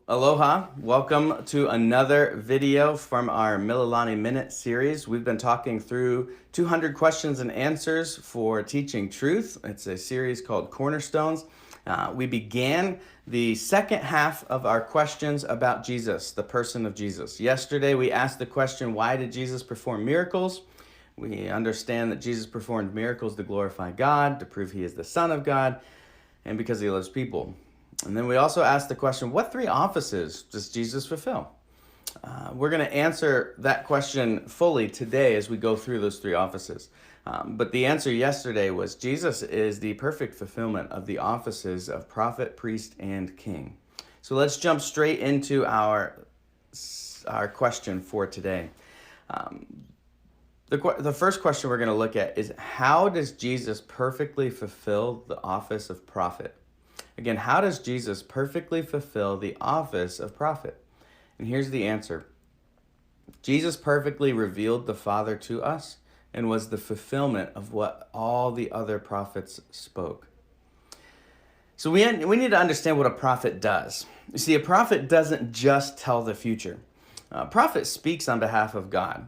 Aloha, welcome to another video from our Mililani Minute series. We've been talking through 200 questions and answers for teaching truth. It's a series called Cornerstones. We began the second half of our questions about Jesus, the person of Jesus. Yesterday we asked the question, why did Jesus perform miracles? We understand that Jesus performed miracles to glorify God, to prove he is the Son of God, and because he loves people. And then we also asked the question, what three offices does Jesus fulfill? We're going to answer that question fully today as we go through those three offices. But the answer yesterday was Jesus is the perfect fulfillment of the offices of prophet, priest, and king. So let's jump straight into our question for today. The first question we're going to look at is, how does Jesus perfectly fulfill the office of prophet? Again, how does Jesus perfectly fulfill the office of prophet? And here's the answer. Jesus perfectly revealed the Father to us and was the fulfillment of what all the other prophets spoke. So we need to understand what a prophet does. You see, a prophet doesn't just tell the future. A prophet speaks on behalf of God.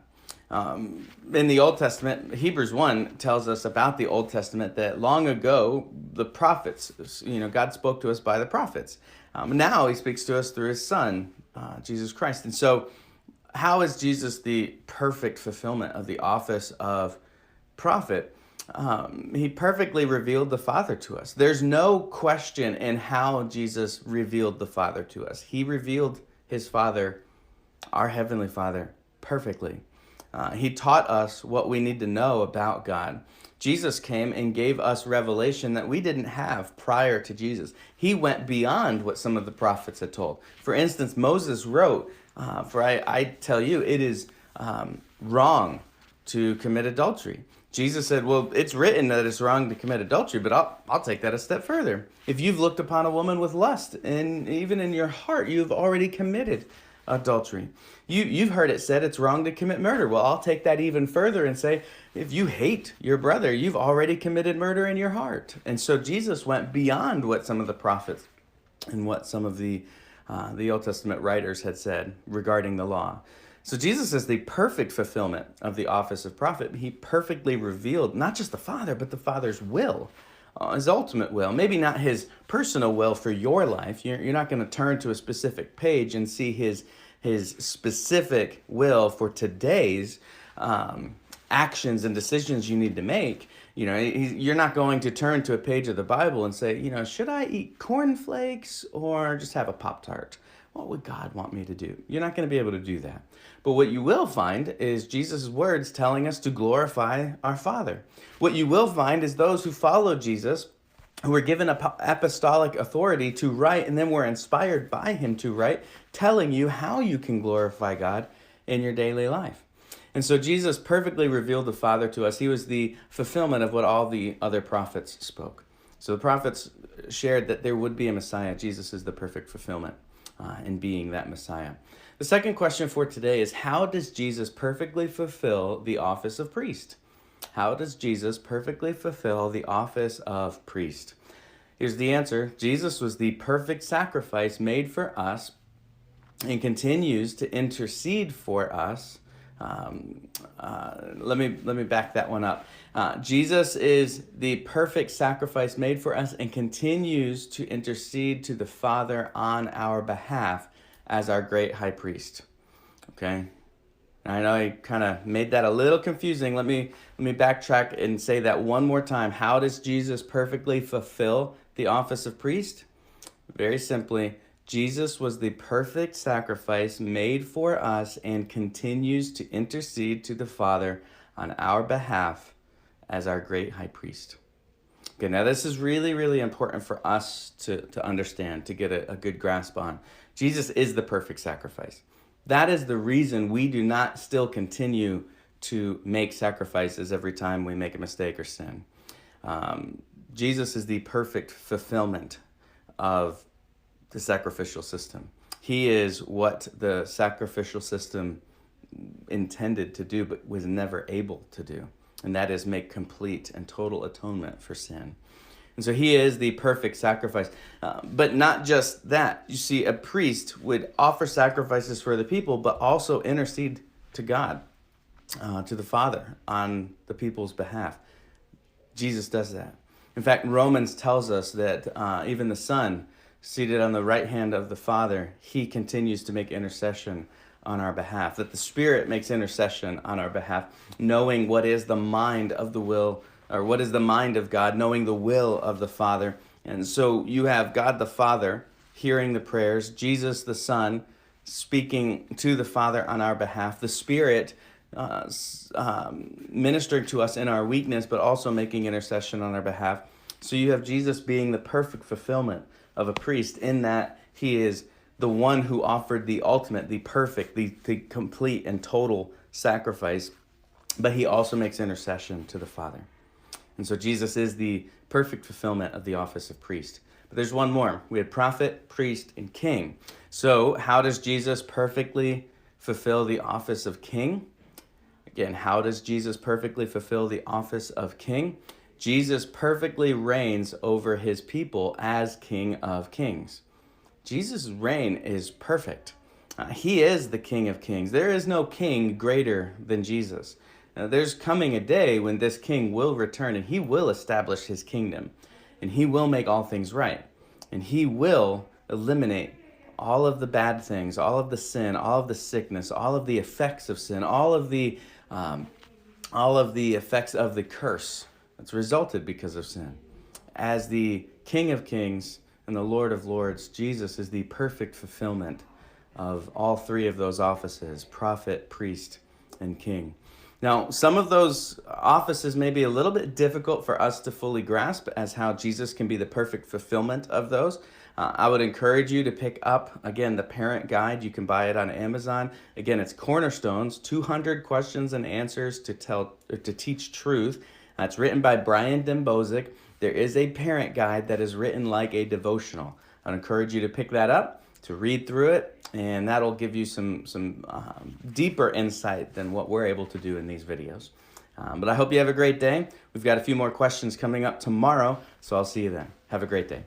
In the Old Testament, Hebrews 1 tells us about the Old Testament that long ago, the prophets, God spoke to us by the prophets. Now he speaks to us through his Son, Jesus Christ. And so how is Jesus the perfect fulfillment of the office of prophet? He perfectly revealed the Father to us. There's no question in how Jesus revealed the Father to us. He revealed his Father, our Heavenly Father, perfectly. He taught us what we need to know about God. Jesus came and gave us revelation that we didn't have prior to Jesus. He went beyond what some of the prophets had told. For instance, Moses wrote, I tell you, it is wrong to commit adultery. Jesus said, well, it's written that it's wrong to commit adultery, but I'll take that a step further. If you've looked upon a woman with lust, and even in your heart, you've already committed adultery. You've heard it said it's wrong to commit murder. Well, I'll take that even further and say, if you hate your brother, you've already committed murder in your heart. And so Jesus went beyond what some of the prophets and what some of the Old Testament writers had said regarding the law. So Jesus is the perfect fulfillment of the office of prophet. He perfectly revealed not just the Father, but the Father's will. His ultimate will, maybe not his personal will for your life. You're not going to turn to a specific page and see his specific will for today's actions and decisions you need to make. You're not going to turn to a page of the Bible and say, should I eat cornflakes or just have a Pop-Tart? What would God want me to do? You're not going to be able to do that. But what you will find is Jesus' words telling us to glorify our Father. What you will find is those who follow Jesus, who were given apostolic authority to write, and then were inspired by him to write, telling you how you can glorify God in your daily life. And so Jesus perfectly revealed the Father to us. He was the fulfillment of what all the other prophets spoke. So the prophets shared that there would be a Messiah. Jesus is the perfect fulfillment in being that Messiah. The second question for today is, how does Jesus perfectly fulfill the office of priest? How does Jesus perfectly fulfill the office of priest? Here's the answer. Jesus was the perfect sacrifice made for us and continues to intercede for us. Let me back that one up. Jesus is the perfect sacrifice made for us and continues to intercede to the Father on our behalf as our great high priest. Okay? I know I kind of made that a little confusing. Let me backtrack and say that one more time. How does Jesus perfectly fulfill the office of priest? Very simply, Jesus was the perfect sacrifice made for us and continues to intercede to the Father on our behalf as our great high priest. Okay, now this is really, really important for us to understand, to get a good grasp on. Jesus is the perfect sacrifice. That is the reason we do not still continue to make sacrifices every time we make a mistake or sin. Jesus is the perfect fulfillment of the sacrificial system. He is what the sacrificial system intended to do, but was never able to do. And that is make complete and total atonement for sin. And so he is the perfect sacrifice. But not just that. You see, a priest would offer sacrifices for the people, but also intercede to God, to the Father, on the people's behalf. Jesus does that. In fact, Romans tells us that even the Son, seated on the right hand of the Father, he continues to make intercession on our behalf, that the Spirit makes intercession on our behalf, knowing what is the mind of the will, or what is the mind of God, knowing the will of the Father. And so you have God the Father hearing the prayers, Jesus the Son speaking to the Father on our behalf, the Spirit ministering to us in our weakness, but also making intercession on our behalf. So you have Jesus being the perfect fulfillment of a priest, in that he is the one who offered the ultimate, the perfect, the complete and total sacrifice, but he also makes intercession to the Father. And so Jesus is the perfect fulfillment of the office of priest. But there's one more. We had prophet, priest, and king. So how does Jesus perfectly fulfill the office of king? Again, how does Jesus perfectly fulfill the office of king? Jesus perfectly reigns over his people as King of Kings. Jesus' reign is perfect. He is the King of Kings. There is no king greater than Jesus. There's coming a day when this king will return, and he will establish his kingdom, and he will make all things right, and he will eliminate all of the bad things, all of the sin, all of the sickness, all of the effects of sin, all of the effects of the curse that's resulted because of sin. As the King of Kings and the Lord of Lords, Jesus is the perfect fulfillment of all three of those offices: prophet, priest, and king. Now, some of those offices may be a little bit difficult for us to fully grasp as how Jesus can be the perfect fulfillment of those. I would encourage you to pick up, again, the parent guide. You can buy it on Amazon. Again, it's Cornerstones, 200 questions and answers to teach truth. It's written by Brian Dembowczyk. There is a parent guide that is written like a devotional. I'd encourage you to pick that up, to read through it, and that'll give you some deeper insight than what we're able to do in these videos. But I hope you have a great day. We've got a few more questions coming up tomorrow, so I'll see you then. Have a great day.